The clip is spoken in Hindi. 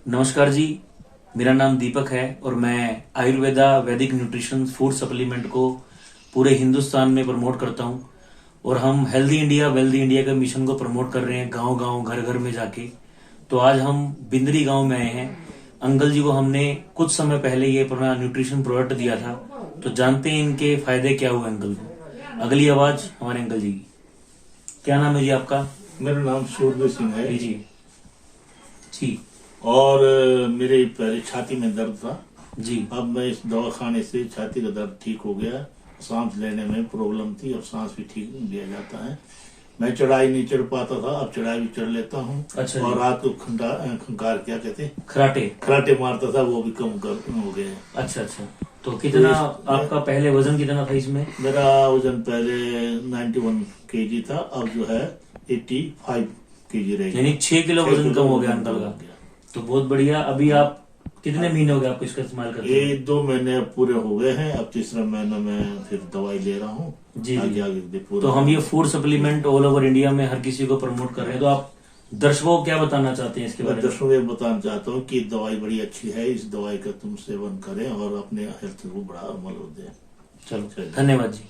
नमस्कार जी। मेरा नाम दीपक है और मैं आयुर्वेदा वैदिक न्यूट्रिशन फूड सप्लीमेंट को पूरे हिंदुस्तान में प्रमोट करता हूं। और हम हेल्दी इंडिया वेल्दी इंडिया के मिशन को प्रमोट कर रहे हैं गांव गांव घर घर में जाके। तो आज हम बिंदरी गांव में आए हैं। अंकल जी को हमने कुछ समय पहले ये अपना न्यूट्रिशन प्रोडक्ट दिया था, तो जानते हैं इनके फायदे क्या हुए अंकल को। अगली आवाज हमारे अंकल जी की। क्या नाम है जी आपका? मेरा नाम सूर्य सिंह है जी जी जी और मेरे पहले छाती में दर्द था। जी। अब मैं इस दवाखाने से छाती का दर्द ठीक हो गया। सांस लेने में प्रॉब्लम थी, अब सांस भी ठीक लिया जाता है। मैं चढ़ाई नहीं चढ़ पाता था, अब चढ़ाई भी चढ़ लेता हूँ। अच्छा जी। और रात को खंकार क्या कहते हैं, खराटे। खराटे मारता था, वो भी कम हो गए। अच्छा अच्छा। तो कितना तो आपका पहले वजन कितना था इसमें? मेरा वजन पहले 91 केजी था, अब जो है 85 केजी रह गया। यानी 6 किलो वजन कम हो गया वजन अंकल कम हो का। गया। तो बहुत बढ़िया। अभी आप कितने महीने हो गए आपको इसका इस्तेमाल करते ये हुए? 2 महीने अब पूरे हो गए हैं, अब तीसरा महीना मैं फिर दवाई ले रहा हूँ। जी आगे जी। आगे पूरा तो हम ये food supplement all over India में हर किसी को प्रमोट कर रहे हैं, तो आप दर्शकों को क्या बताना चाहते हैं इसके मैं बारे में? दर्शकों को बताना चाहता हूँ कि दवाई बड़ी अच्छी है, इस दवाई का तुम सेवन करें और अपने हेल्थ को बड़ा अमल हो दे। चलो धन्यवाद जी।